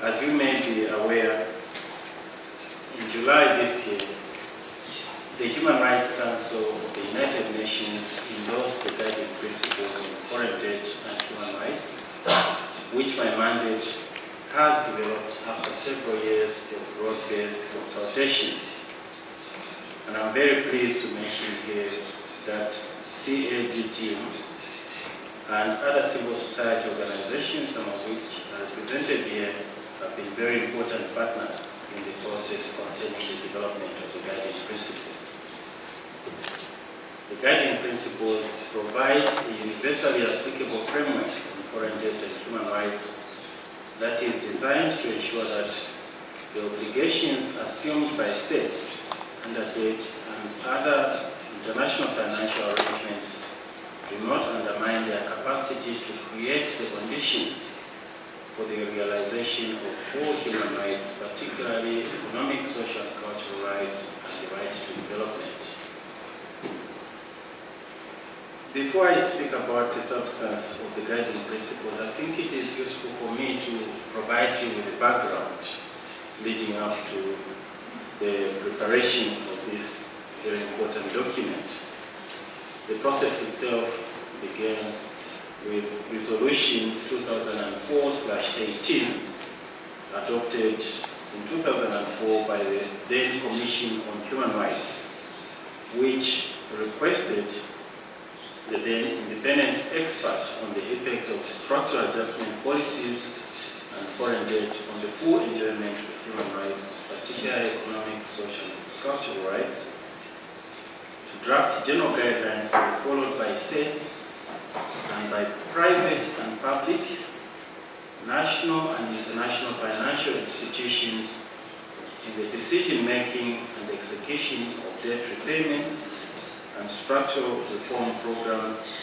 As you may be aware, in July this year, the Human Rights Council of the United Nations endorsed the guiding principles on foreign debt and human rights, which my mandate has developed after several years of broad-based consultations. And I'm very pleased to mention here that CADTM and other civil society organizations, some of which are represented here, have been very important partners in the process concerning the development of the guiding principles. The guiding principles provide a universally applicable framework on foreign debt and human rights that is designed to ensure that the obligations assumed by states under debt and other international financial arrangements do not undermine their capacity to create the conditions for the realization of all human rights, particularly economic, social, and cultural rights, and the right to development. Before I speak about the substance of the guiding principles, I think it is useful for me to provide you with a background leading up to the preparation of this very important document. The process itself began with Resolution 2004/18, adopted in 2004 by the then Commission on Human Rights, which requested the then independent expert on the effects of structural adjustment policies and foreign debt on the full enjoyment of human rights, particularly economic, social, and cultural rights, to draft general guidelines to be followed by states and by private and public, national and international financial institutions in the decision-making and execution of debt repayments and structural reform programs,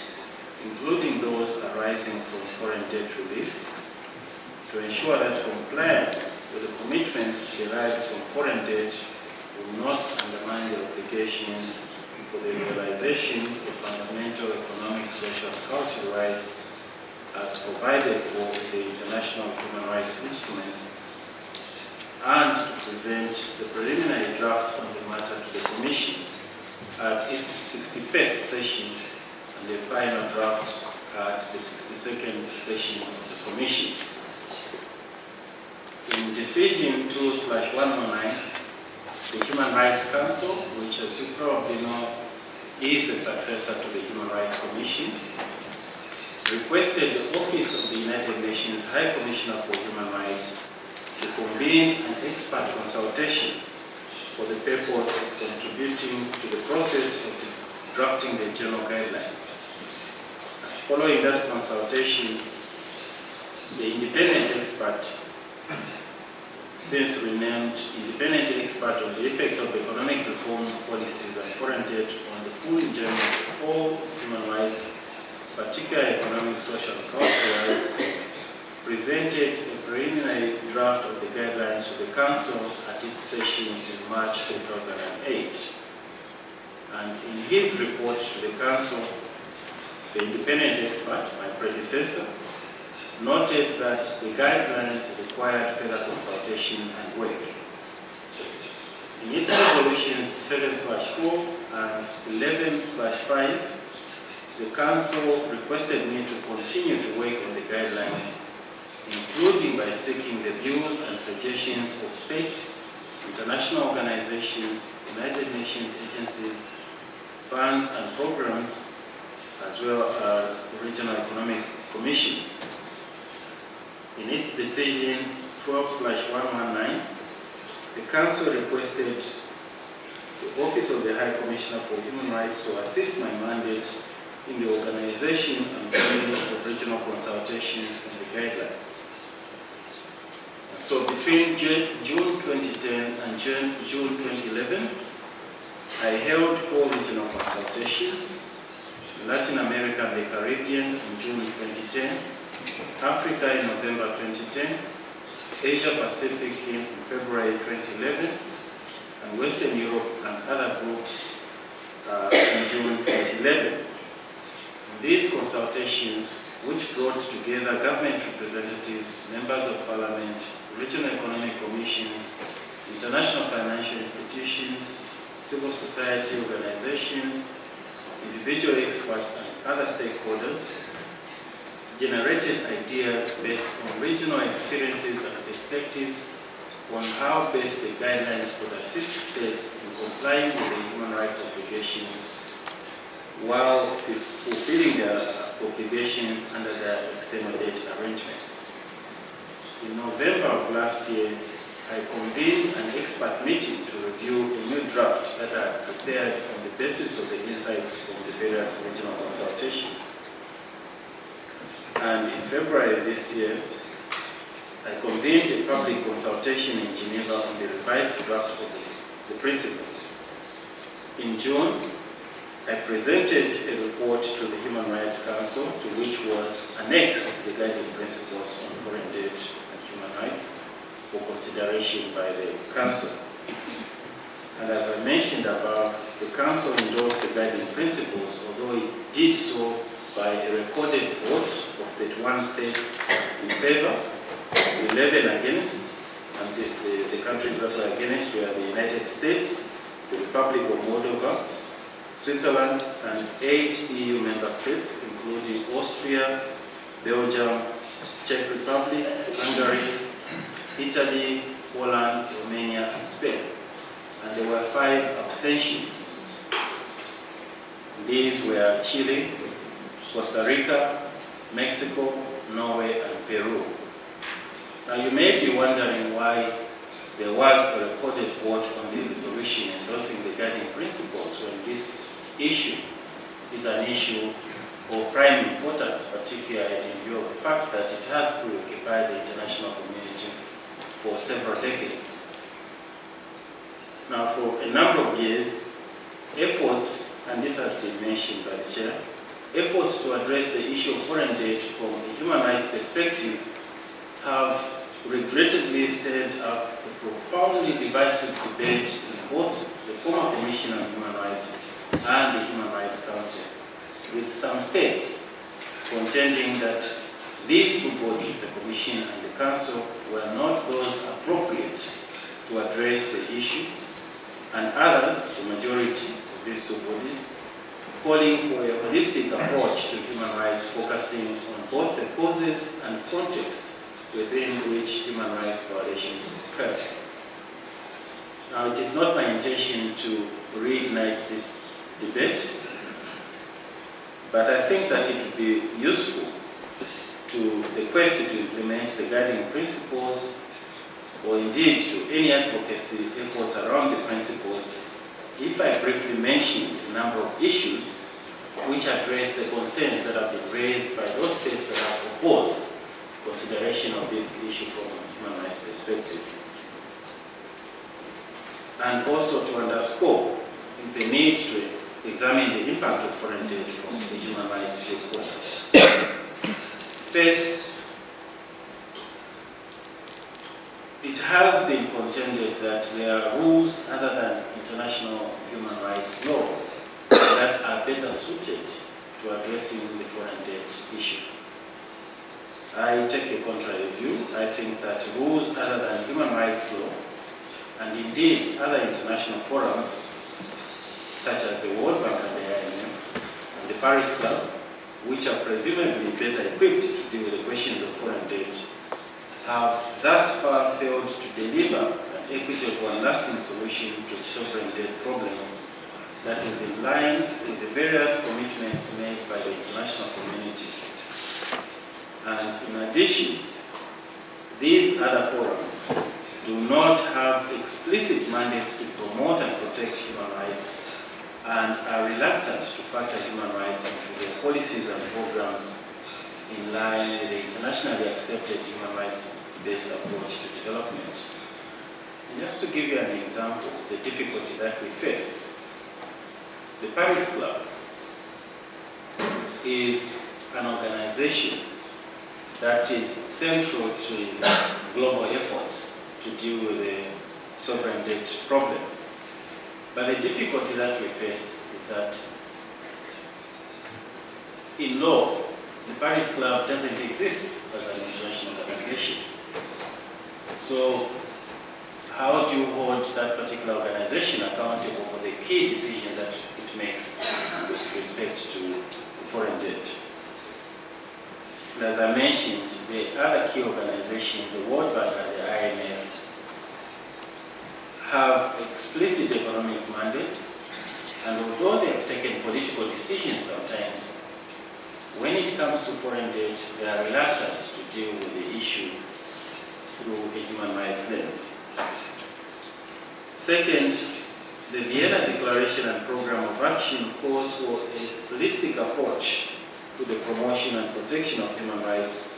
including those arising from foreign debt relief, to ensure that compliance with the commitments derived from foreign debt will not undermine the obligations for the realization of fundamental economic, social, and cultural rights as provided for the international human rights instruments, and to present the preliminary draft on the matter to the Commission at its 61st session and the final draft at the 62nd session of the Commission. In Decision 2/109, the Human Rights Council, which as you probably know is the successor to the Human Rights Commission, requested the Office of the United Nations High Commissioner for Human Rights to convene an expert consultation for the purpose of contributing to the process of drafting the general guidelines. Following that consultation, the independent expert, since renamed independent expert on the effects of economic reform policies and foreign debt on the full enjoyment of all human rights, particularly economic, social, and cultural rights, presented a preliminary draft of the guidelines to the Council at its session in March 2008. And in his report to the Council, the independent expert, my predecessor, noted that the guidelines required further consultation and work. In its resolutions 7/4 and 11/5, the Council requested me to continue to work on the guidelines, including by seeking the views and suggestions of states, international organizations, United Nations agencies, funds and programs, as well as regional economic commissions. In its decision 12/119, the Council requested the Office of the High Commissioner for Human Rights to assist my mandate in the organization and planning of regional consultations on the guidelines. So between June 2010 and June 2011, I held 4 regional consultations: Latin America and the Caribbean in June 2010, Africa in November 2010, Asia Pacific in February 2011, and Western Europe and other groups in June 2011. these consultations, which brought together government representatives, members of parliament, regional economic commissions, international financial institutions, civil society organizations, individual experts, and other stakeholders, generated ideas based on regional experiences and perspectives on how best the guidelines could assist states in complying with the human rights obligations while fulfilling their obligations under their external debt arrangements. In November of last year, I convened an expert meeting to review a new draft that I had prepared on the basis of the insights from the various regional consultations. And in February this year, I convened a public consultation in Geneva on the revised draft of the principles. In June, I presented a report to the Human Rights Council, to which was annexed the guiding principles on foreign debt and human rights for consideration by the Council. And as I mentioned above, the Council endorsed the guiding principles, although it did so by a recorded vote of 31 states in favor, 11 against, and the countries that were against were the United States, the Republic of Moldova, Switzerland, and 8 EU member states, including Austria, Belgium, Czech Republic, Hungary, Italy, Poland, Romania, and Spain. And there were 5 abstentions. These were Chile, Costa Rica, Mexico, Norway, and Peru. Now you may be wondering why there was a recorded vote on the resolution endorsing the guiding principles when this issue is an issue of prime importance, particularly in view of the fact that it has preoccupied the international community for several decades. Now, for a number of years, efforts, and this has been mentioned by the Chair, efforts to address the issue of foreign debt from a human rights perspective have regrettably stirred up a profoundly divisive debate in both the former Commission on Human Rights and the Human Rights Council, with some states contending that these two bodies, the Commission and the Council, were not those appropriate to address the issue, and others, the majority of these two bodies, calling for a holistic approach to human rights focusing on both the causes and context within which human rights violations occur. Now, it is not my intention to reignite this debate, but I think that it would be useful to the quest to implement the guiding principles, or indeed to any advocacy efforts around the principles, if I briefly mention a number of issues which address the concerns that have been raised by those states that have opposed consideration of this issue from a human rights perspective. And also to underscore the need to examine the impact of foreign debt from the human rights viewpoint. First, it has been contended that there are rules other than international human rights law that are better suited to addressing the foreign debt issue. I take a contrary view. I think that rules other than human rights law, and indeed other international forums, such as the World Bank and the IMF, and the Paris Club, which are presumably better equipped to deal with the questions of foreign debt, have thus far failed to deliver an equitable and lasting solution to the sovereign debt problem that is in line with the various commitments made by the international community. And in addition, these other forums do not have explicit mandates to promote and protect human rights, and are reluctant to factor human rights into their policies and programs in line with the internationally accepted human rights-based approach to development. And just to give you an example of the difficulty that we face, the Paris Club is an organization that is central to global efforts to deal with the sovereign debt problem. But the difficulty that we face is that in law, the Paris Club doesn't exist as an international organization. So how do you hold that particular organization accountable for the key decisions that it makes with respect to foreign debt? And as I mentioned, the other key organizations, the World Bank and the IMF, have explicit economic mandates, and although they have taken political decisions sometimes, when it comes to foreign debt, they are reluctant to deal with the issue through a human rights lens. Second, the Vienna Declaration and Program of Action calls for a holistic approach to the promotion and protection of human rights,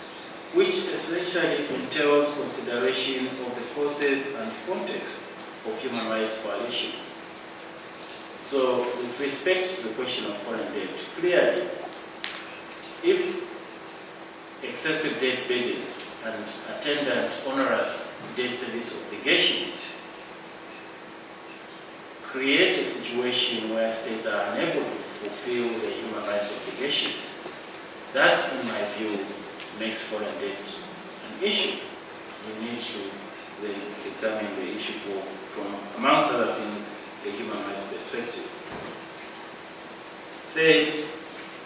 which essentially entails consideration of the causes and context of human rights violations. So, with respect to the question of foreign debt, clearly, if excessive debt burdens and attendant onerous debt service obligations create a situation where states are unable to fulfill their human rights obligations, that, in my view, makes foreign debt an issue. We need to then examine the issue from, amongst other things, the human rights perspective. Third,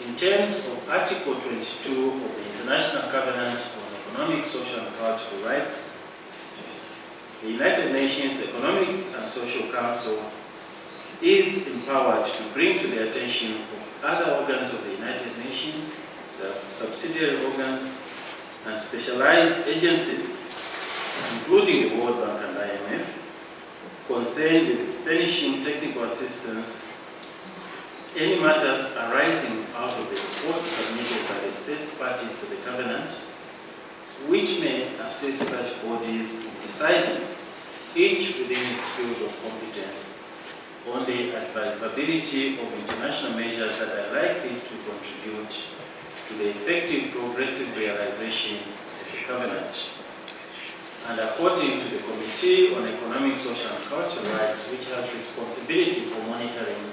in terms of Article 22 of the International Covenant on Economic, Social and Cultural Rights, the United Nations Economic and Social Council is empowered to bring to the attention of other organs of the United Nations, the subsidiary organs, and specialized agencies, including the World Bank and IMF, concerned with furnishing technical assistance any matters arising out of the reports submitted by the states parties to the Covenant, which may assist such bodies in deciding, each within its field of competence, on the advisability of international measures that are likely to contribute to the effective progressive realization of the Covenant. And according to the Committee on Economic, Social and Cultural Rights, which has responsibility for monitoring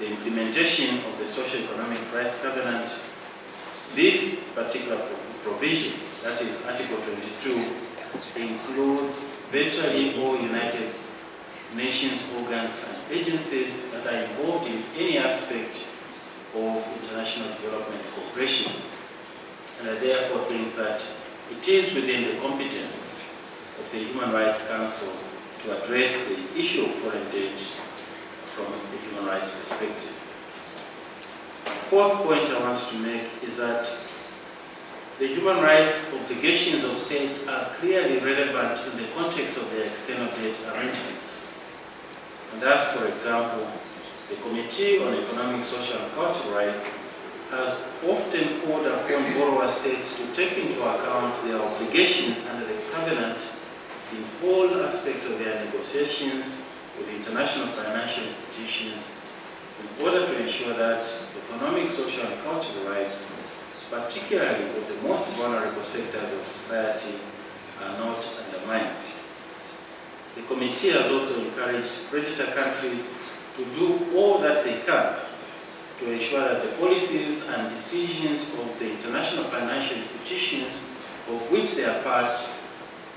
the implementation of the Social Economic Rights Covenant, this particular provision, that is Article 22, includes virtually all United Nations organs and agencies that are involved in any aspect of international development cooperation. And I therefore think that it is within the competence of the Human Rights Council to address the issue of foreign debt from the human rights perspective. Fourth point I want to make is that the human rights obligations of states are clearly relevant in the context of their external debt arrangements. And as, for example, the Committee on Economic, Social and Cultural Rights has often called upon borrower states to take into account their obligations under the Covenant in all aspects of their negotiations with international financial institutions in order to ensure that economic, social and cultural rights, particularly of the most vulnerable sectors of society, are not undermined. The committee has also encouraged creditor countries to do all that they can to ensure that the policies and decisions of the international financial institutions of which they are part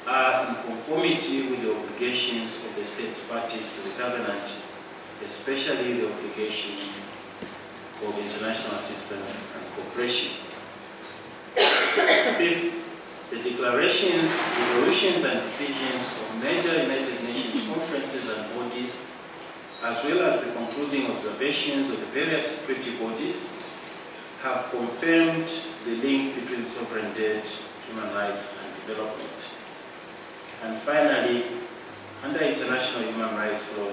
are in conformity with the obligations of the states parties to the Covenant, especially the obligation of international assistance and cooperation. Fifth, the declarations, resolutions and decisions of major United Nations conferences and bodies, as well as the concluding observations of the various treaty bodies, have confirmed the link between sovereign debt, human rights and development. And finally, under international human rights law,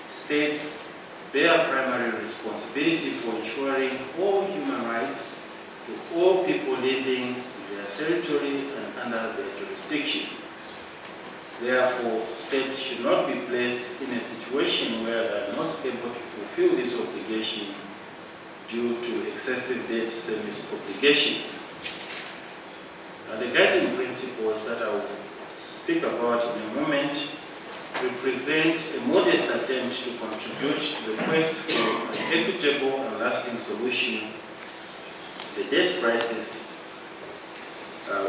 states bear primary responsibility for ensuring all human rights to all people living in their territory and under their jurisdiction. Therefore, states should not be placed in a situation where they are not able to fulfill this obligation due to excessive debt service obligations. Now, the guiding principles that I will speak about in a moment represent a modest attempt to contribute to the quest for an equitable and lasting solution the debt crisis,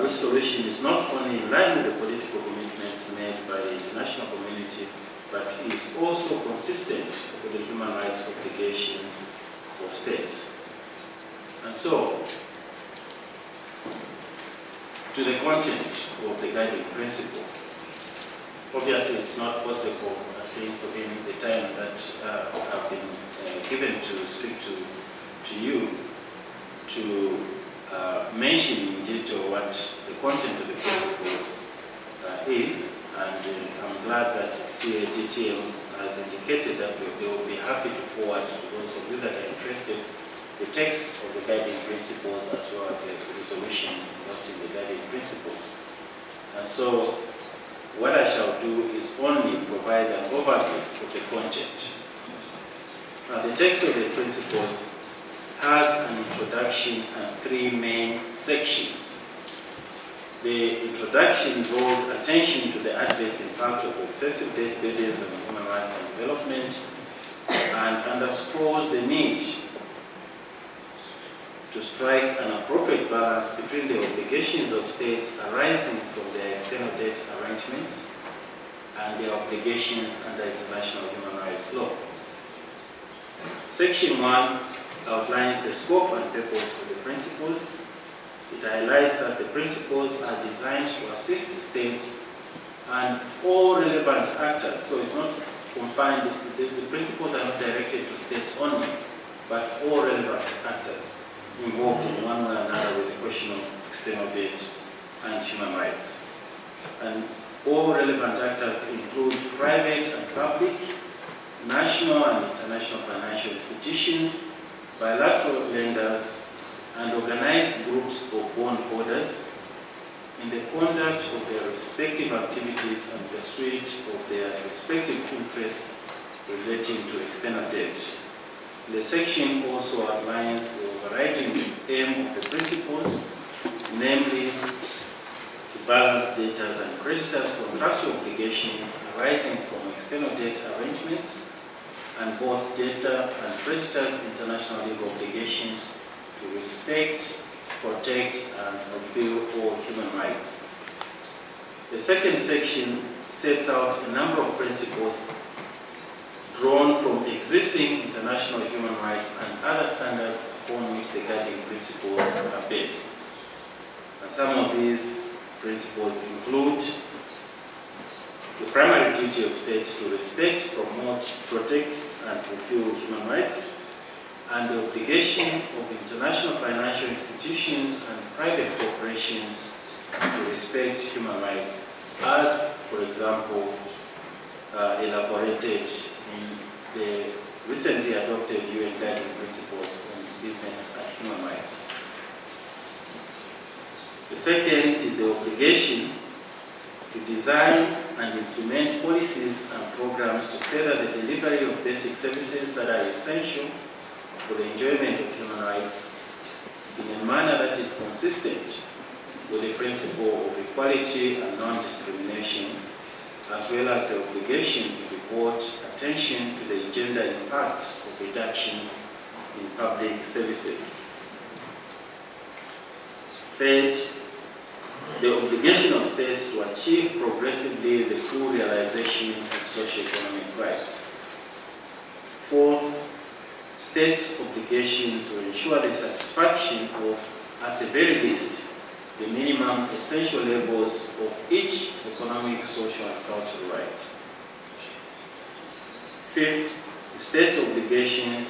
which solution is not only in line with the political commitments made by the international community, but is also consistent with the human rights obligations of states. And so, to the content of the guiding principles. Obviously, it's not possible, I think, within the time that have been given to speak to you, to mention in detail what the content of the principles is, and I'm glad that CADTM has indicated that they will be happy to forward to those of you that are interested the text of the guiding principles as well as the resolution endorsing the guiding principles. And so what I shall do is only provide an overview of the content. Now, the text of the principles has an introduction and three main sections. The introduction draws attention to the adverse impact of excessive debt burdens on human rights and development, and underscores the need to strike an appropriate balance between the obligations of states arising from their external debt arrangements and their obligations under international human rights law. Section 1 outlines the scope and purpose of the principles. It highlights that the principles are designed to assist states and all relevant actors, so it's not confined, the principles are not directed to states only, but all relevant actors involved in one way or another with the question of external debt and human rights. And all relevant actors include private and public, national and international financial institutions, bilateral lenders, and organized groups of bondholders in the conduct of their respective activities and pursuit of their respective interests relating to external debt. The section also outlines the overriding aim of the principles, namely to balance debtors' and creditors' contractual obligations arising from external debt arrangements and both debtor and creditors' international legal obligations to respect, protect, and fulfill all human rights. The second section sets out a number of principles drawn from existing international human rights and other standards upon which the guiding principles are based. And some of these principles include the primary duty of states to respect, promote, protect, and fulfill human rights, and the obligation of international financial institutions and private corporations to respect human rights, as, for example, elaborated in the recently adopted UN Guiding Principles on Business and Human Rights. The second is the obligation to design and implement policies and programs to further the delivery of basic services that are essential for the enjoyment of human rights in a manner that is consistent with the principle of equality and non-discrimination, as well as the obligation to devote attention to the gender impacts of reductions in public services. Third, the obligation of states to achieve progressively the full realization of socio-economic rights. Fourth, states' obligation to ensure the satisfaction of, at the very least, the minimum essential levels of each economic, social, and cultural right. Fifth, the state's obligation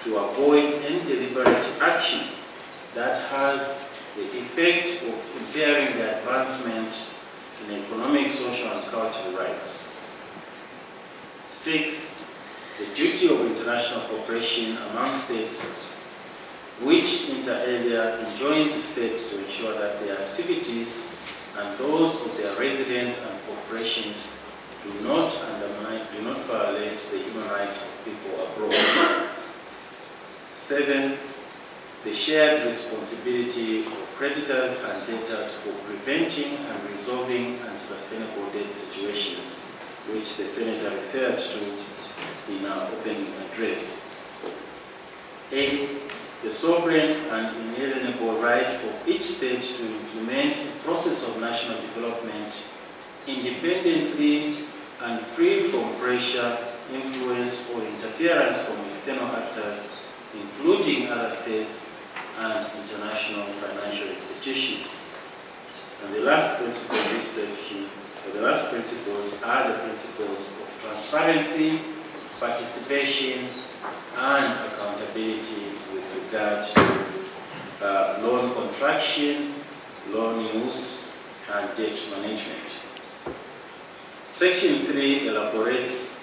to avoid any deliberate action that has the effect of impairing the advancement in economic, social, and cultural rights. Six, the duty of international cooperation among states, which inter alia enjoins states to ensure that their activities and those of their residents and corporations do not violate the human rights of people abroad. Seven, the shared responsibility of creditors and debtors for preventing and resolving unsustainable debt situations, which the Senator referred to in our opening address. Eighth, the sovereign and inalienable right of each state to implement a process of national development independently and free from pressure, influence, or interference from external actors, including other states and international financial institutions. And the last principle of this section, or the last principles, are the principles of transparency, participation, and accountability with regard to loan contraction, loan use, and debt management. Section 3 elaborates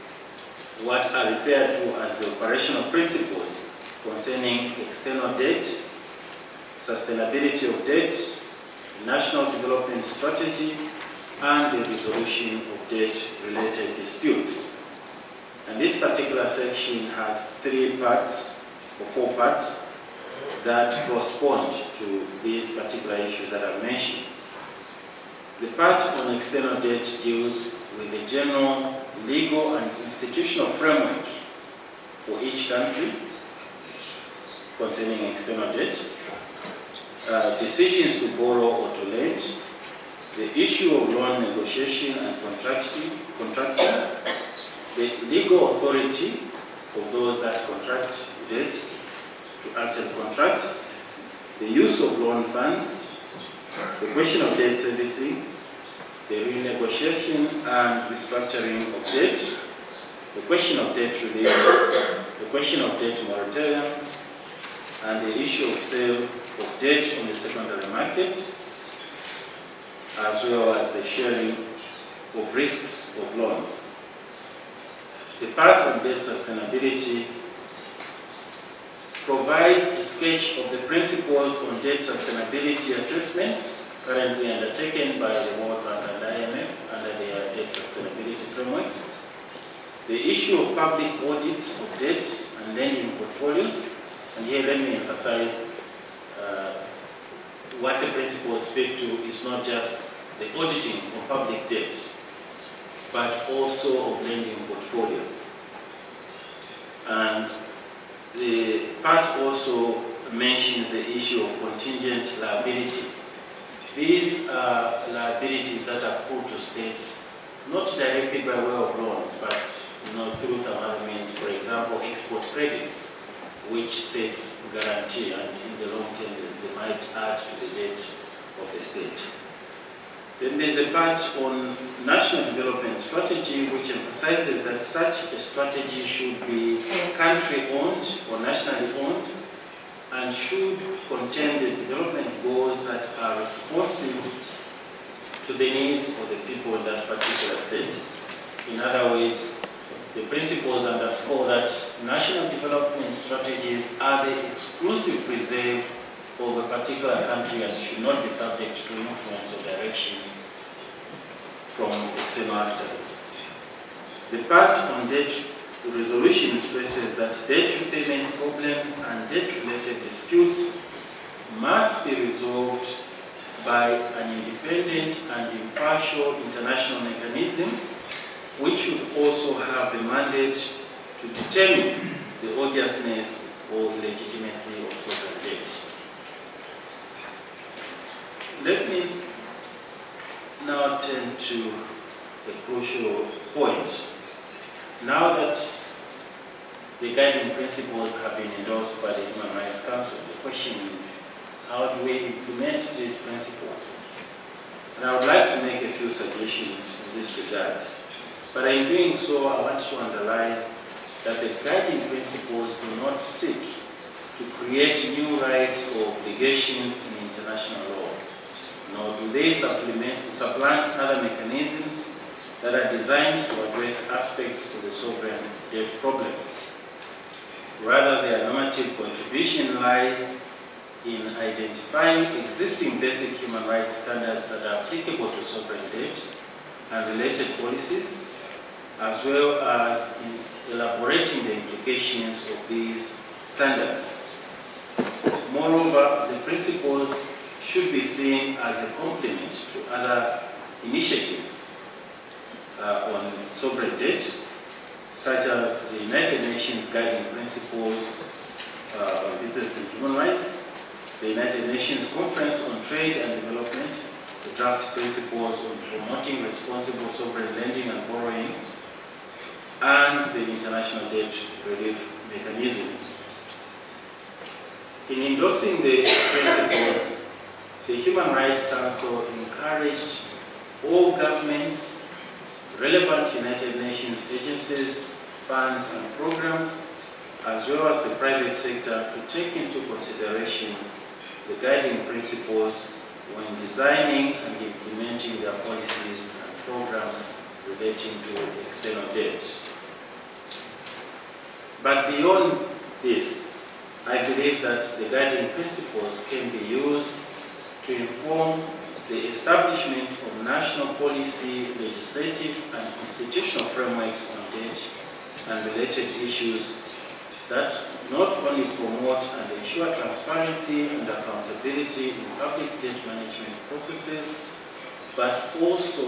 what are referred to as the operational principles concerning external debt, sustainability of debt, national development strategy, and the resolution of debt-related disputes. And this particular section has 3 parts, or 4 parts, that correspond to these particular issues that I've mentioned. The part on external debt deals with the general legal and institutional framework for each country concerning external debt, decisions to borrow or to lend, the issue of loan negotiation and contracting, the legal authority of those that contract debts to actually contract, the use of loan funds, the question of debt servicing, the renegotiation and restructuring of debt, the question of debt relief, the question of debt moratorium, and the issue of sale of debt on the secondary market, as well as the sharing of risks of loans. The part on debt sustainability provides a sketch of the principles on debt sustainability assessments currently undertaken by the World Bank and IMF under their debt sustainability frameworks, the issue of public audits of debt and lending portfolios, and here let me emphasize what the principles speak to is not just the auditing of public debt, but also of lending portfolios. And the part also mentions the issue of contingent liabilities. These are liabilities that are put to states not directly by way of loans, but through some other means. For example, export credits, which states guarantee, and in the long term they might add to the debt of the state. Then there's a part on national development strategy, which emphasizes that such a strategy should be country-owned or nationally owned, and should contain the development goals that are responsive to the needs of the people in that particular state. In other words, the principles underscore that national development strategies are the exclusive preserve of a particular country and should not be subject to influence or direction from external actors. The part on debt resolution stresses that debt repayment problems and debt-related disputes must be resolved by an independent and impartial international mechanism, which should also have the mandate to determine the odiousness or legitimacy of sovereign debt. Let me now turn to the crucial point. Now that the guiding principles have been endorsed by the Human Rights Council, the question is, how do we implement these principles? And I would like to make a few suggestions in this regard. But in doing so, I want to underline that the guiding principles do not seek to create new rights or obligations in international law, nor do they supplant other mechanisms that are designed to address aspects of the sovereign debt problem. Rather, their normative contribution lies in identifying existing basic human rights standards that are applicable to sovereign debt and related policies, as well as in elaborating the implications of these standards. Moreover, the principles should be seen as a complement to other initiatives on sovereign debt, such as the United Nations Guiding Principles on Business and Human Rights, the United Nations Conference on Trade and Development, the draft principles on promoting responsible sovereign lending and borrowing, and the international debt relief mechanisms. In endorsing the principles, the Human Rights Council encouraged all governments, relevant United Nations agencies, funds and programs, as well as the private sector to take into consideration the guiding principles when designing and implementing their policies and programs relating to external debt. But beyond this, I believe that the guiding principles can be used to inform the establishment of national policy, legislative and constitutional frameworks on debt and related issues that not only promote and ensure transparency and accountability in public debt management processes, but also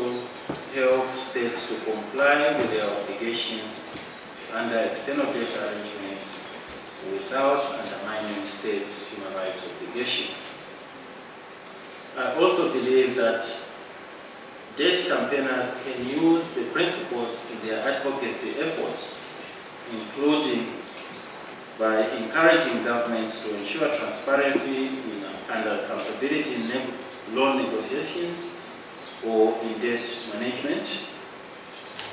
help states to comply with their obligations under external debt arrangements without undermining states' human rights obligations. I also believe that debt campaigners can use the principles in their advocacy efforts, including by encouraging governments to ensure transparency and accountability in loan negotiations or in debt management,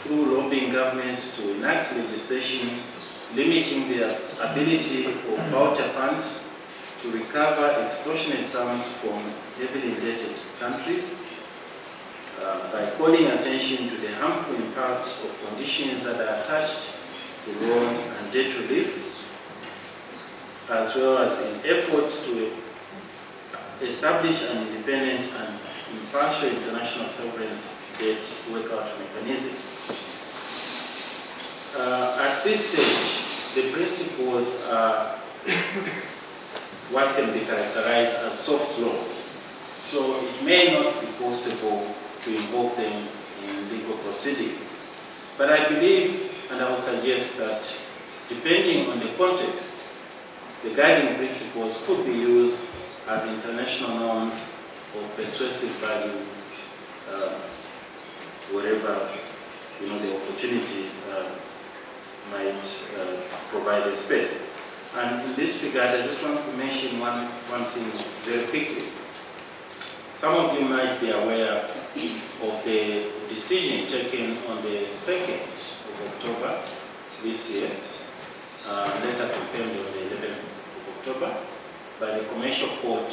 through lobbying governments to enact legislation limiting the ability of voucher funds to recover extortionate sums from heavily indebted countries, by calling attention to the harmful impacts of conditions that are attached to loans and debt relief, as well as in efforts to establish an independent and impartial international sovereign debt workout mechanism. At this stage, the principles are what can be characterized as soft law. So it may not be possible to invoke them in legal proceedings. But I believe, and I would suggest that, depending on the context, the guiding principles could be used as international norms of persuasive value, wherever the opportunity might provide a space. And in this regard, I just want to mention one thing very quickly. Some of you might be aware of the decision taken on the 2nd of October this year, later confirmed on the 11th of October, by the Commercial Court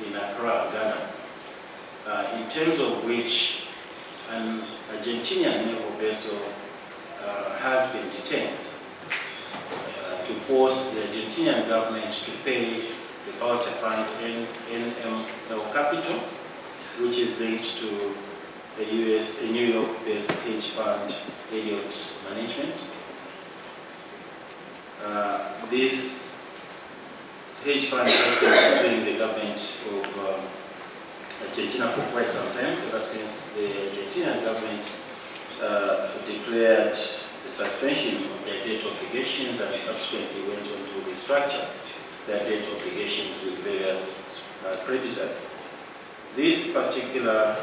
in Accra, Ghana, in terms of which an Argentinian naval vessel has been detained to force the Argentinian government to pay the voucher fund NML Capital, which is linked to a New York-based hedge fund, Elliott Management. This hedge fund has been pursuing the government of Argentina for quite some time, ever since the Argentinian government declared the suspension of their debt obligations and subsequently went on to restructure their debt obligations with various creditors. This particular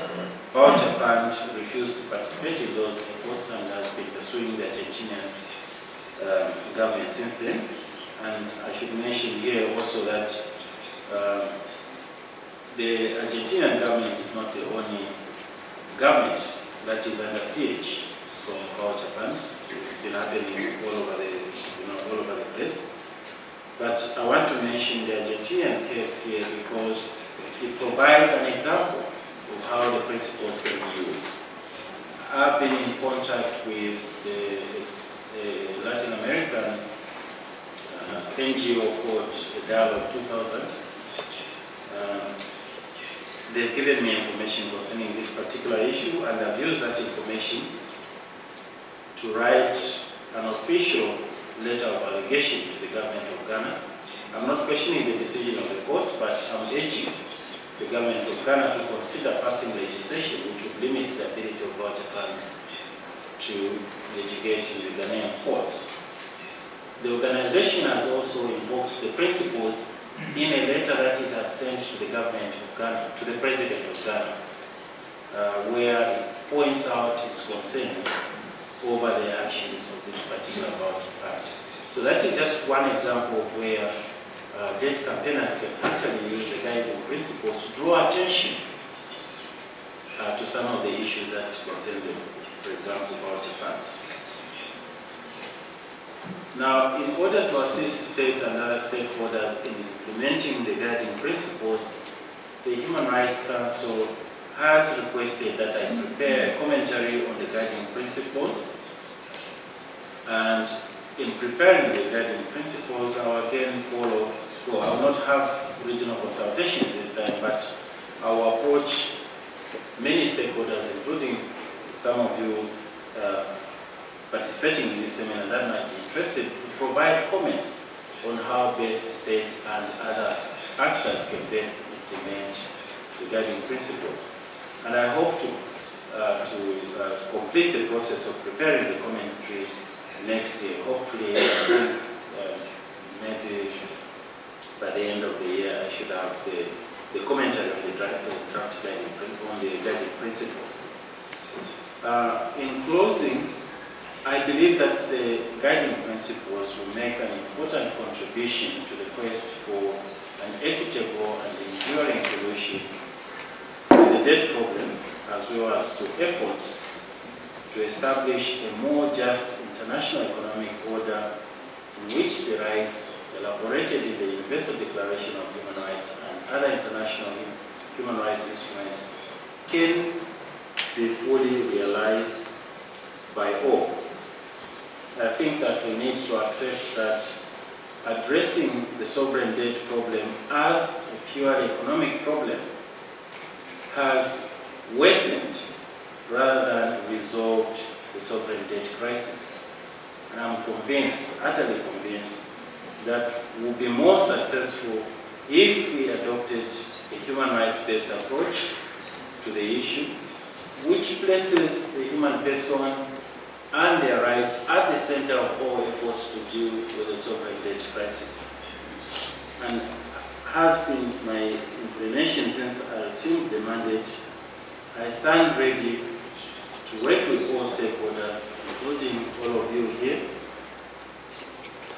voucher fund refused to participate in those efforts and has been pursuing the Argentinian government since then. And I should mention here also that the Argentinian government is not the only government that is under siege from voucher funds. It's been happening all over the place. But I want to mention the Argentinian case here because it provides an example of how the principles can be used. I've been in contact with the Latin American NGO called Dialogue 2000. They've given me information concerning this particular issue, and I've used that information to write an official letter of allegation to the government of Ghana. I'm not questioning the decision of the court, but I'm urging the government of Ghana to consider passing legislation which would limit the ability of voucher funds to litigate in the Ghanaian courts. The organization has also invoked the principles in a letter that it has sent to the government of Ghana, to the president of Ghana, where it points out its concerns over the actions of this particular voucher fund. So that is just one example of where debt campaigners can actually use the guiding principles to draw attention to some of the issues that concern them, for example, voucher funds. Now, in order to assist states and other stakeholders in implementing the guiding principles, the Human Rights Council has requested that I prepare a commentary on the guiding principles. And in preparing the guiding principles, I will again follow, well, I will not have regional consultations this time, but I will approach many stakeholders, including some of you participating in this seminar that might be interested, to provide comments on how best states and other actors can best implement the guiding principles. And I hope to complete the process of preparing the commentary next year. Hopefully, maybe by the end of the year, I should have the commentary on the draft guiding on the guiding principles. In closing, I believe that the guiding principles will make an important contribution to the quest for an equitable and enduring solution to the debt problem, as well as to efforts to establish a more just international economic order in which the rights elaborated in the Universal Declaration of Human Rights and other international human rights instruments can be fully realized by all. I think that we need to accept that addressing the sovereign debt problem as a purely economic problem has worsened rather than resolved the sovereign debt crisis. And I'm convinced, utterly convinced, that we'll be more successful if we adopted a human rights-based approach to the issue, which places the human person and their rights at the center of all efforts to deal with the sovereign debt crisis. And has been my inclination since I assumed the mandate. I stand ready to work with all stakeholders, including all of you here,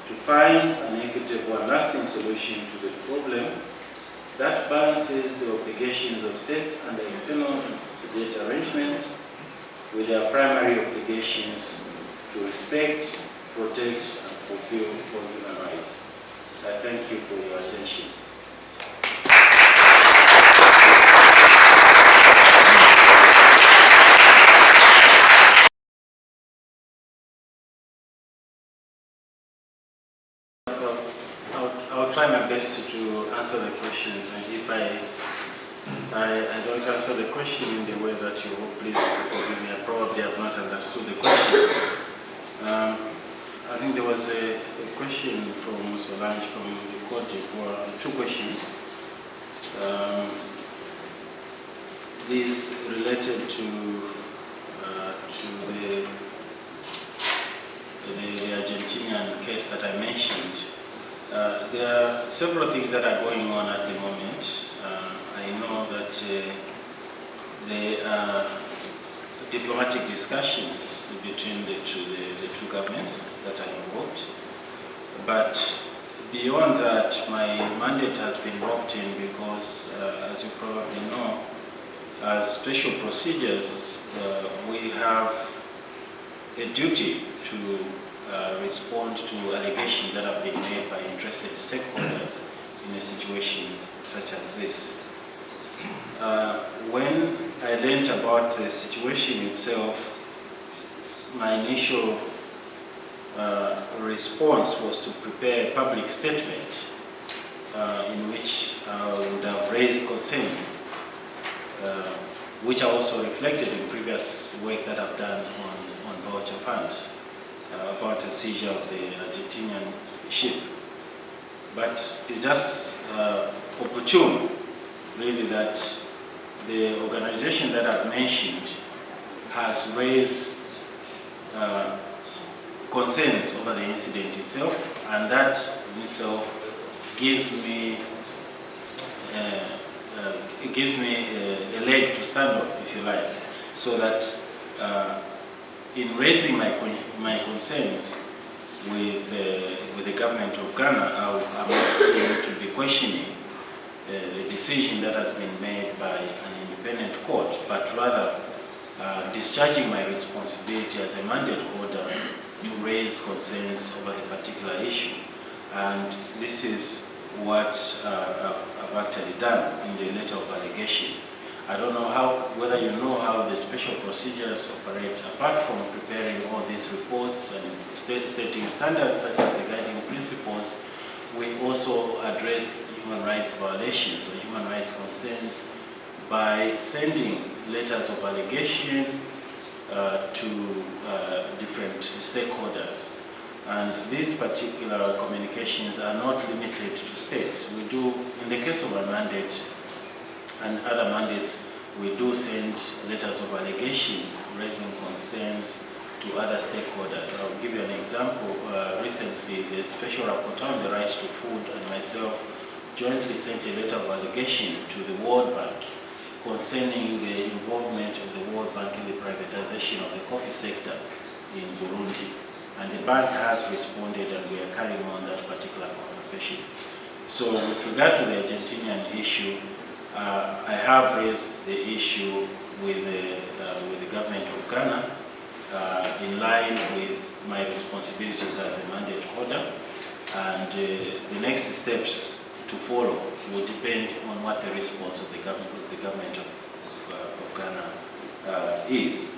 to find an equitable and lasting solution to the problem that balances the obligations of states under external debt arrangements with their primary obligations to respect, protect, and fulfill all human rights. I thank you for your attention. I'll try my best to answer the questions, and if I don't answer the question in the way that you hope, please forgive me. I probably have not understood the question. I think there was a question from Solange from the Cote d'Ivoire, two questions. This related to the Argentinian case that I mentioned. There are several things that are going on at the moment. I know that there are diplomatic discussions between the two governments that are involved. But beyond that, my mandate has been locked in because, as you probably know, as special procedures, we have a duty to respond to allegations that have been made by interested stakeholders in a situation such as this. When I learned about the situation itself, my initial response was to prepare a public statement in which I would have raised concerns, which are also reflected in previous work that I've done on voucher funds, about the seizure of the Argentinian ship. But it's just opportune, really, that the organization that I've mentioned has raised concerns over the incident itself, and that in itself gives me a leg to stand on, if you like, so that in raising my concerns with the government of Ghana, I'm not seen to be questioning the decision that has been made by an independent court, but rather discharging my responsibility as a mandate holder to raise concerns over the particular issue. And this is what I've actually done in the letter of allegation. I don't know whether you know how the special procedures operate. Apart from preparing all these reports and setting standards such as the guiding principles, we also address human rights violations or human rights concerns by sending letters of allegation to different stakeholders. And these particular communications are not limited to states. We do, in the case of a mandate and other mandates, we do send letters of allegation raising concerns to other stakeholders. I'll give you an example. Recently, the Special Rapporteur on the Rights to Food and myself jointly sent a letter of allegation to the World Bank concerning the involvement of the World Bank in the privatization of the coffee sector in Burundi. And the bank has responded, and we are carrying on that particular conversation. So with regard to the Argentinian issue, I have raised the issue with the government of Ghana in line with my responsibilities as a mandate holder, and the next steps to follow will depend on what the response of the government of Ghana is.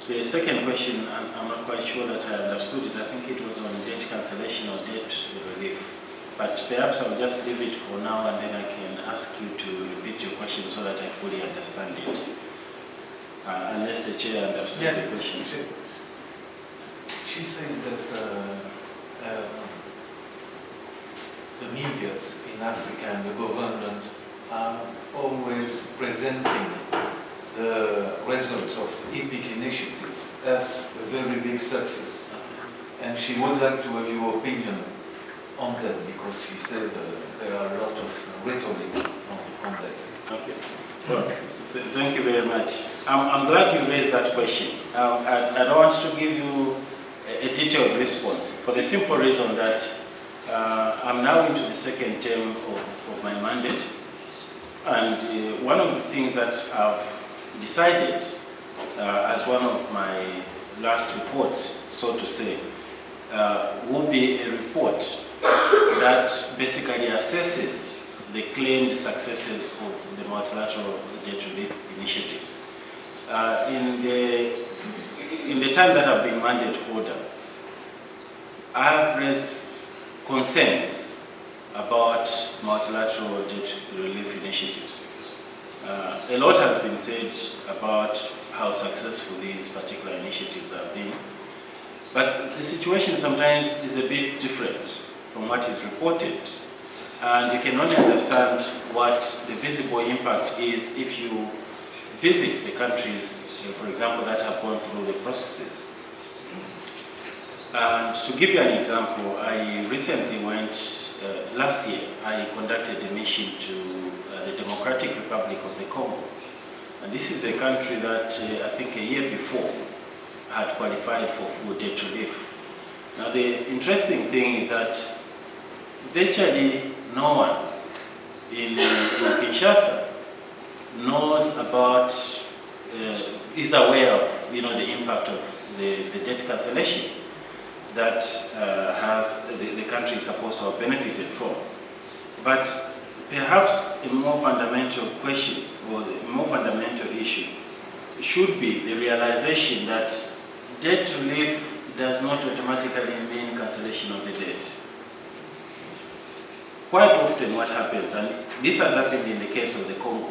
The second question, I'm not quite sure that I understood it. I think it was on debt cancellation or debt relief. But perhaps I'll just leave it for now, and then I can ask you to repeat your question so that I fully understand it. Unless the chair understood the question. She said that the medias in Africa and the government are always presenting the results of EPIC initiative as a very big success. And she would like to have your opinion on that, because she said there are a lot of rhetoric on that. Okay. Well, thank you very much. I'm glad you raised that question. I don't want to give you a detailed response for the simple reason that I'm now into the second term of my mandate, and one of the things that I've decided as one of my last reports, so to say, will be a report that basically assesses the claimed successes of the multilateral debt relief initiatives. In the time that I've been mandate holder, I have raised concerns about multilateral debt relief initiatives. A lot has been said about how successful these particular initiatives have been, but the situation sometimes is a bit different from what is reported, and you can only understand what the visible impact is if you visit the countries, for example, that have gone through the processes. And to give you an example, I recently went, last year, I conducted a mission to the Democratic Republic of the Congo. And this is a country that I think a year before had qualified for full debt relief. Now the interesting thing is that virtually no one in Kinshasa knows about, is aware of, the impact of the debt cancellation that the country is supposed to have benefited from. But perhaps a more fundamental question, or a more fundamental issue, should be the realization that debt relief does not automatically mean cancellation of the debt. Quite often what happens, and this has happened in the case of the Congo,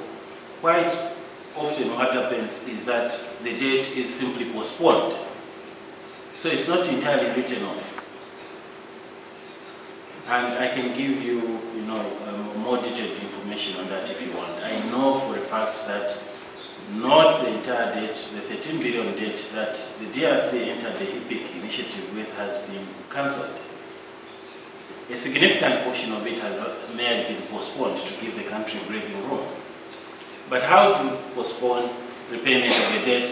quite often what happens is that the debt is simply postponed. So it's not entirely written off. And I can give you, more detailed information on that if you want. I know for a fact that not the entire debt, the 13 billion debt that the DRC entered the EPIC initiative with has been cancelled. A significant portion of it has been postponed to give the country breathing room. But how to postpone repayment of the debt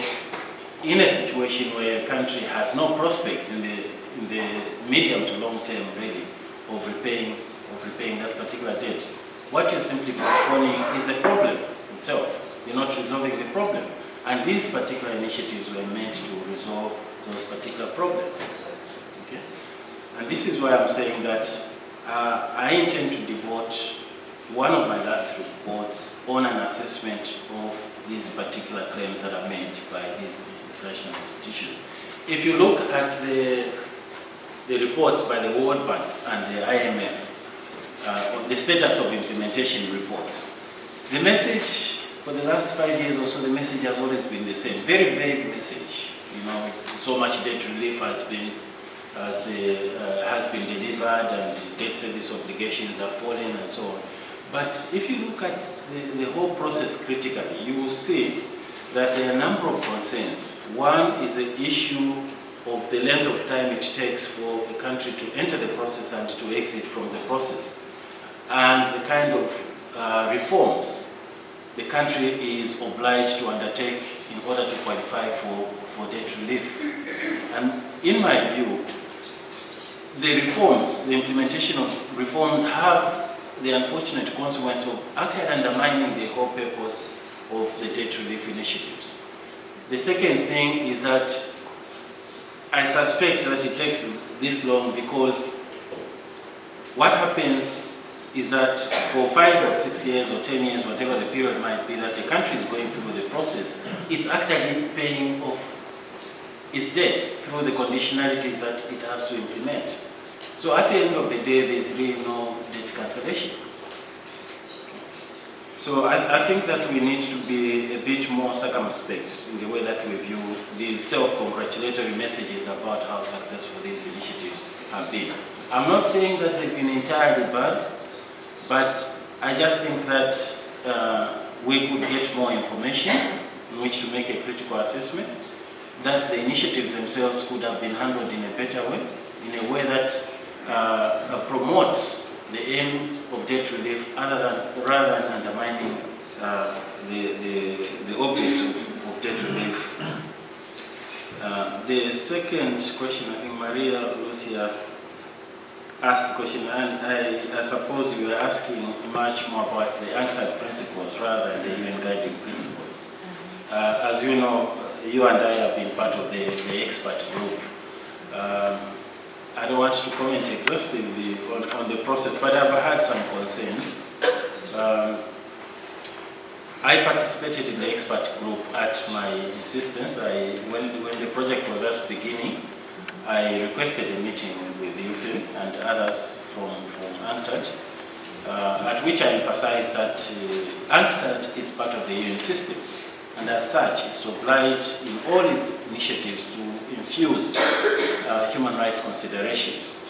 in a situation where a country has no prospects in the medium to long term really of repaying that particular debt? What you're simply postponing is the problem itself. You're not resolving the problem. And these particular initiatives were meant to resolve those particular problems. Okay? And this is why I'm saying that I intend to devote one of my last reports on an assessment of these particular claims that are made by these international institutions. If you look at the reports by the World Bank and the IMF on the status of implementation reports, the message for the last 5 years or so, the message has always been the same, very vague message. You know, so much debt relief has been delivered and debt service obligations are falling and so on. But if you look at the whole process critically, you will see that there are a number of concerns. One is the issue of the length of time it takes for a country to enter the process and to exit from the process, and the kind of reforms the country is obliged to undertake in order to qualify for debt relief. And in my view, the reforms, the implementation of reforms have the unfortunate consequence of actually undermining the whole purpose of the debt relief initiatives. The second thing is that I suspect that it takes this long because what happens is that for 5 or 6 years or 10 years, whatever the period might be, that the country is going through the process, it's actually paying off its debt through the conditionalities that it has to implement. So at the end of the day, there's really no debt cancellation. So I think that we need to be a bit more circumspect in the way that we view these self-congratulatory messages about how successful these initiatives have been. I'm not saying that they've been entirely bad, but I just think that we could get more information in which to make a critical assessment, that the initiatives themselves could have been handled in a better way, in a way that promotes the aim of debt relief rather than undermining the objects of debt relief. The second question, I think Maria Lucia asked the question, and I suppose you were asking much more about the UNCTAD principles rather than the UN guiding principles. As you know, you and I have been part of the expert group. I don't want to comment exhaustively on the process, but I've had some concerns. I participated in the expert group at my insistence. When the project was just beginning, I requested a meeting with UFIM and others from UNCTAD, at which I emphasized that UNCTAD is part of the UN system, and as such, it's obliged in all its initiatives to infuse human rights considerations.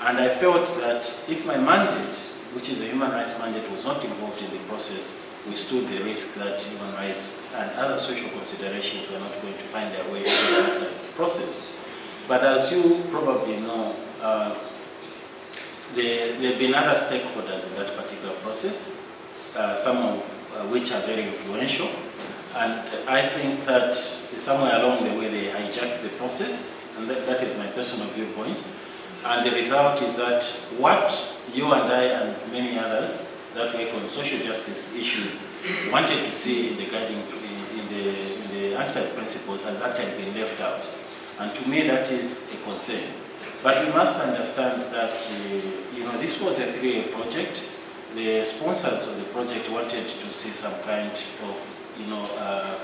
And I felt that if my mandate, which is a human rights mandate, was not involved in the process, we stood the risk that human rights and other social considerations were not going to find their way into the process. But as you probably know, there have been other stakeholders in that particular process, some of which are very influential. And I think that somewhere along the way they hijacked the process, and that is my personal viewpoint. And the result is that what you and I and many others that work on social justice issues wanted to see in the guiding, in the UNCTAD principles has actually been left out. And to me that is a concern. But we must understand that this was a 3-year project. The sponsors of the project wanted to see some kind of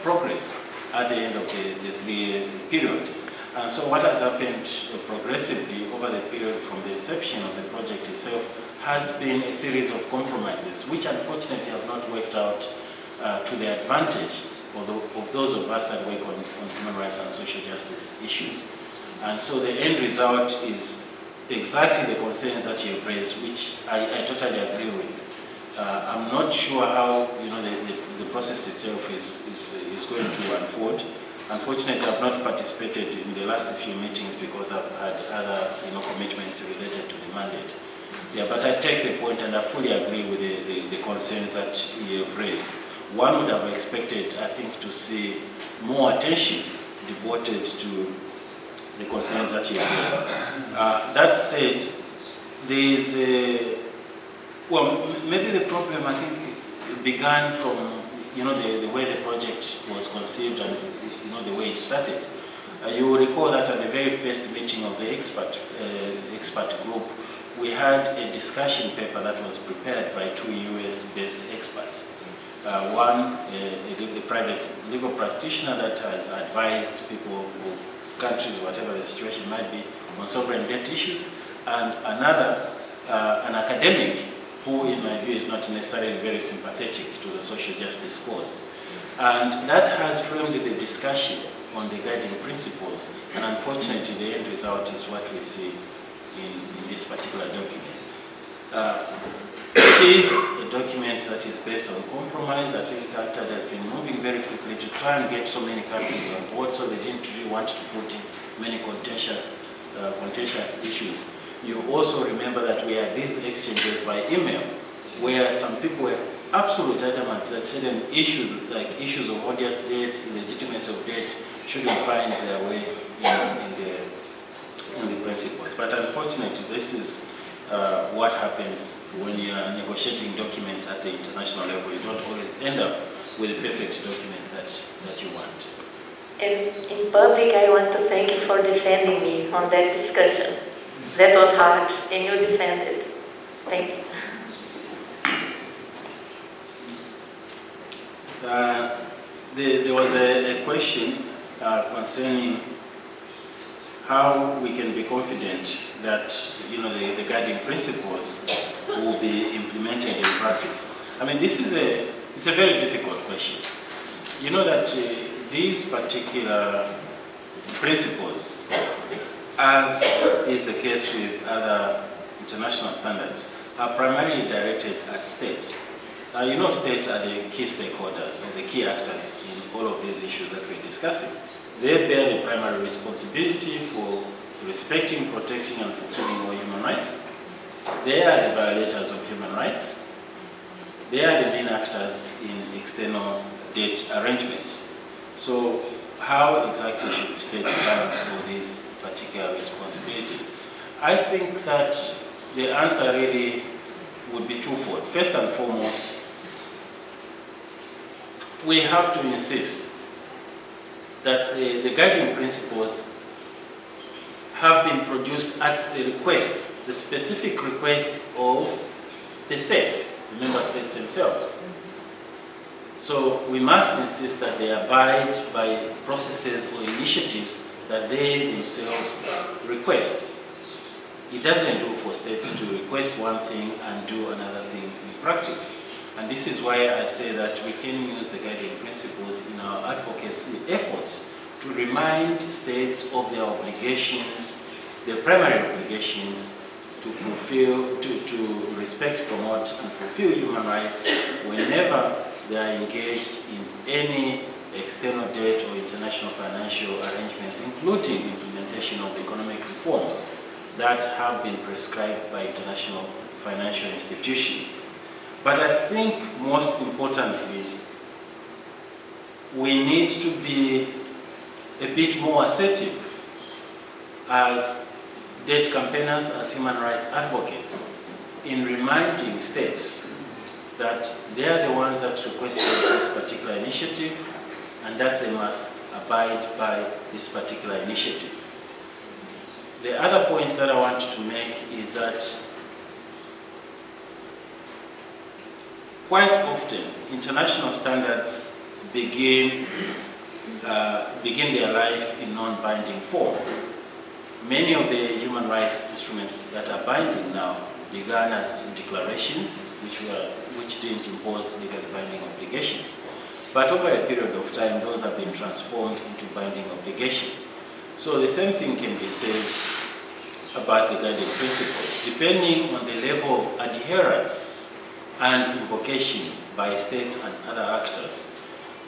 progress at the end of the 3-year period. And so what has happened progressively over the period from the inception of the project itself has been a series of compromises, which unfortunately have not worked out to the advantage of those of us that work on human rights and social justice issues. And so the end result is exactly the concerns that you've raised, which I totally agree with. I'm not sure how the process itself is going to unfold. Unfortunately, I've not participated in the last few meetings because I've had other commitments related to the mandate. Yeah, but I take the point and I fully agree with the concerns that you have raised. One would have expected, I think, to see more attention devoted to the concerns that you have raised. That said, there is maybe the problem, I think, began from the way the project was conceived and the way it started. You will recall that at the very first meeting of the expert group, we had a discussion paper that was prepared by 2 US-based experts. One, a private legal practitioner that has advised people of countries, whatever the situation might be, on sovereign debt issues, and another, an academic who, in my view, is not necessarily very sympathetic to the social justice cause. And that has framed the discussion on the guiding principles, and unfortunately the end result is what we see in this particular document. It is a document that is based on compromise. I think CADTM has been moving very quickly to try and get so many countries on board, so they didn't really want to put in many contentious issues. You also remember that we had these exchanges by email, where some people were absolutely adamant that certain issues, like issues of odious debt, legitimacy of debt, shouldn't find their way in the principles. But unfortunately, this is what happens when you are negotiating documents at the international level. You don't always end up with a perfect document that you want. And in public, I want to thank you for defending me on that discussion. That was hard, and you defended. Thank you. There was a question concerning how we can be confident that the guiding principles will be implemented in practice. I mean, it's a very difficult question. You know that these particular principles, as is the case with other international standards, are primarily directed at states. States are the key stakeholders or the key actors in all of these issues that we're discussing. They bear the primary responsibility for respecting, protecting, and fulfilling all human rights. They are the violators of human rights. They are the main actors in external debt arrangements. So how exactly should states balance all these particular responsibilities? I think that the answer really would be twofold. First and foremost, we have to insist that the guiding principles have been produced at the request, the specific request of the states, the member states themselves. So we must insist that they abide by processes or initiatives that they themselves request. It doesn't do for states to request one thing and do another thing in practice. And this is why I say that we can use the guiding principles in our advocacy efforts to remind states of their obligations, their primary obligations to fulfill, to respect, promote, and fulfill human rights whenever they are engaged in any external debt or international financial arrangements, including implementation of economic reforms that have been prescribed by international financial institutions. But I think most importantly, we need to be a bit more assertive as debt campaigners, as human rights advocates, in reminding states that they are the ones that requested this particular initiative and that they must abide by this particular initiative. The other point that I want to make is that quite often international standards begin their life in non-binding form. Many of the human rights instruments that are binding now began as declarations, which didn't impose legally binding obligations. But over a period of time, those have been transformed into binding obligations. So the same thing can be said about the guiding principles. Depending on the level of adherence and invocation by states and other actors,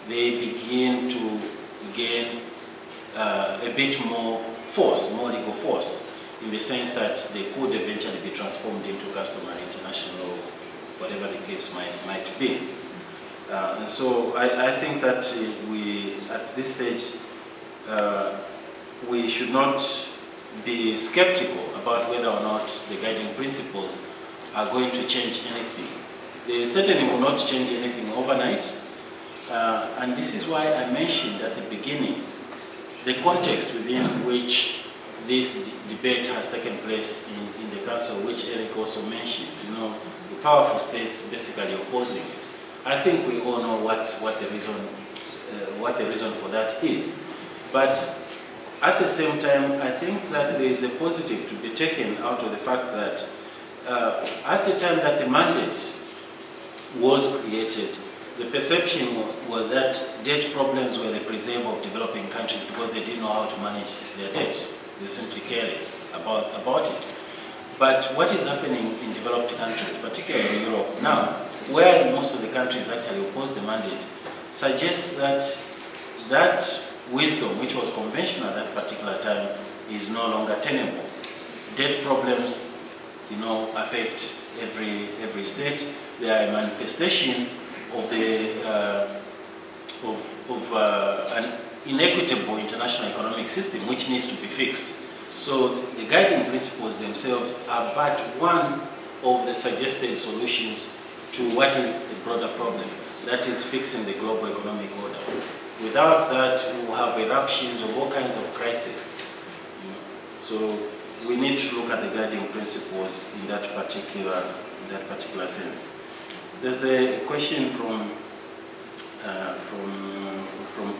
they begin to gain a bit more force, more legal force, in the sense that they could eventually be transformed into customary international, whatever the case might be. And so I think that we, at this stage, we should not be skeptical about whether or not the guiding principles are going to change anything. They certainly will not change anything overnight. And this is why I mentioned at the beginning the context within which this debate has taken place in the Council, which Eric also mentioned, you know, the powerful states basically opposing it. I think we all know what the reason for that is. But at the same time, I think that there is a positive to be taken out of the fact that at the time that the mandate was created, the perception was that debt problems were the preserve of developing countries because they didn't know how to manage their debt. They're simply careless about it. But what is happening in developed countries, particularly in Europe now, where most of the countries actually oppose the mandate, suggests that that wisdom, which was conventional at that particular time, is no longer tenable. Debt problems, you know, affect every state. They are a manifestation of an inequitable international economic system which needs to be fixed. So the guiding principles themselves are but one of the suggested solutions to what is the broader problem, that is fixing the global economic order. Without that, we will have eruptions of all kinds of crises. So we need to look at the guiding principles in that particular sense. There's a question from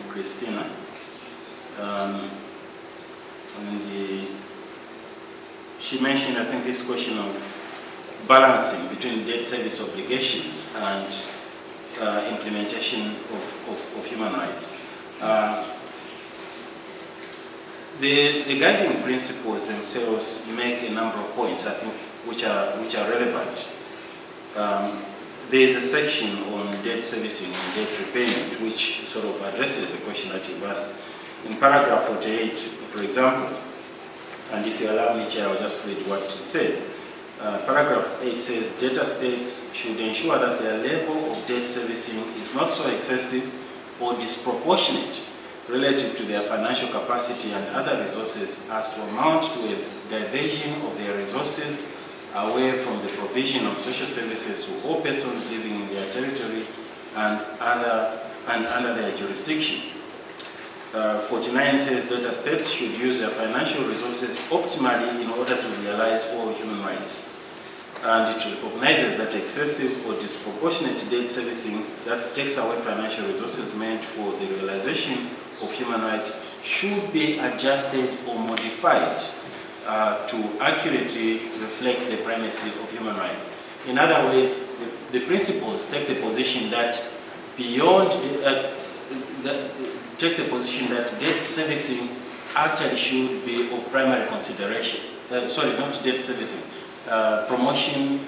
Christina. She mentioned, I think, this question of balancing between debt service obligations and implementation of human rights. The guiding principles themselves make a number of points, I think, which are relevant. There is a section on debt servicing and debt repayment, which sort of addresses the question that you've asked. In paragraph 48, for example, and if you allow me, Chair, I'll just read what it says. Paragraph 8 says, debtor states should ensure that their level of debt servicing is not so excessive or disproportionate relative to their financial capacity and other resources as to amount to a diversion of their resources away from the provision of social services to all persons living in their territory and under their jurisdiction. 49 says debtor states should use their financial resources optimally in order to realize all human rights. And it recognizes that excessive or disproportionate debt servicing that takes away financial resources meant for the realization of human rights should be adjusted or modified to accurately reflect the primacy of human rights. In other words, the principles take the position that beyond debt servicing actually should be of primary consideration. Sorry, not debt servicing. Promotion,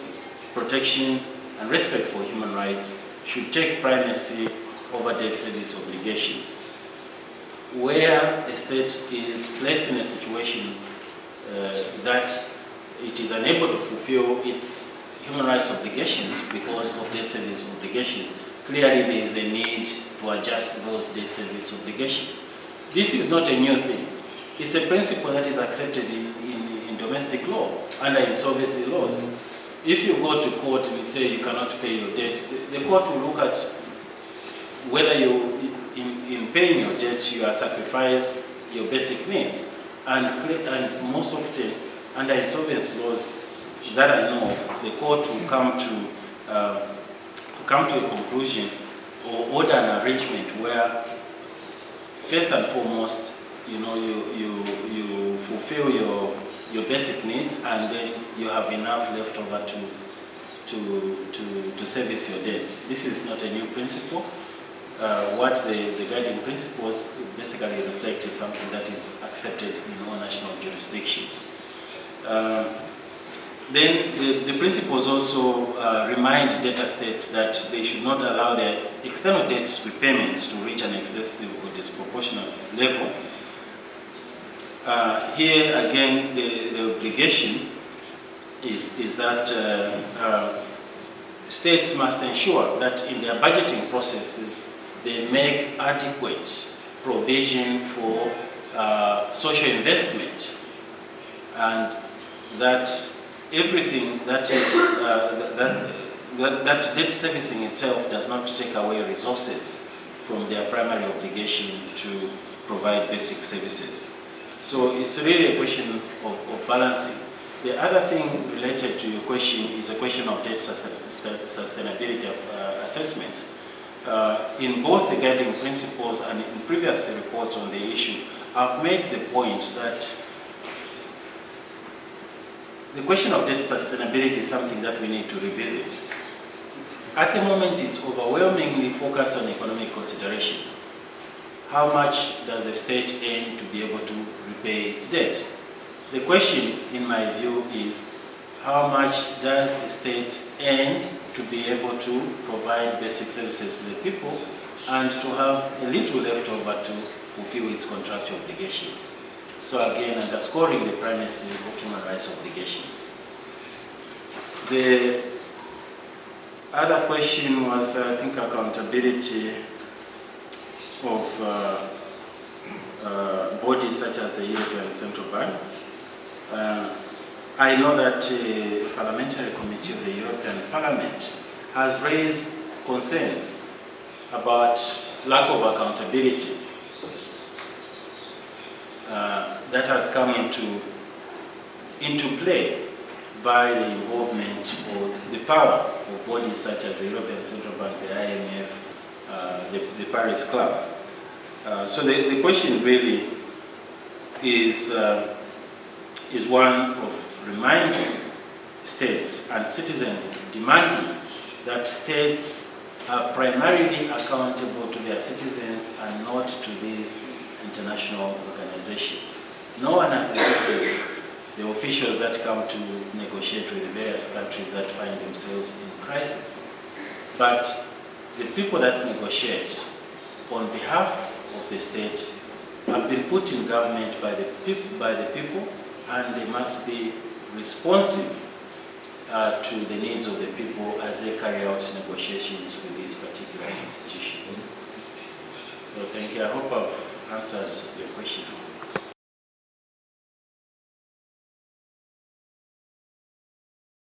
protection, and respect for human rights should take primacy over debt service obligations. Where a state is placed in a situation that it is unable to fulfill its human rights obligations because of debt service obligations, clearly there is a need to adjust those debt service obligations. This is not a new thing. It's a principle that is accepted in domestic law, under insolvency laws. If you go to court and you say you cannot pay your debt, the court will look at whether you, in paying your debt, you are sacrificing your basic needs. And most often, under insolvency laws that I know of, the court will come to a conclusion or order an arrangement where, first and foremost, you know, you fulfill your basic needs, and then you have enough left over to service your debt. This is not a new principle. What the guiding principles basically reflect is something that is accepted in all national jurisdictions. Then the principles also remind debtor states that they should not allow their external debt repayments to reach an excessive or disproportionate level. Here again, the obligation is that states must ensure that in their budgeting processes they make adequate provision for social investment, and that everything that is that debt servicing itself does not take away resources from their primary obligation to provide basic services. So it's really a question of balancing. The other thing related to your question is a question of debt sustainability assessment. In both the guiding principles and in previous reports on the issue, I've made the point that the question of debt sustainability is something that we need to revisit. At the moment, it's overwhelmingly focused on economic considerations. How much does a state earn to be able to repay its debt? The question, in my view, is how much does a state earn to be able to provide basic services to the people and to have a little left over to fulfill its contractual obligations? So again, underscoring the primacy of human rights obligations. The other question was, I think, accountability of bodies such as the European Central Bank. I know that the Parliamentary Committee of the European Parliament has raised concerns about lack of accountability that has come into play by the involvement or the power of bodies such as the European Central Bank, the IMF, the Paris Club. So the question really is one of reminding states and citizens, demanding that states are primarily accountable to their citizens and not to these international organizations. No one has elected the officials that come to negotiate with the various countries that find themselves in crisis. But the people that negotiate on behalf of the state have been put in government by the people, and they must be responsive to the needs of the people as they carry out negotiations with these particular institutions. So thank you. I hope I've answered your questions.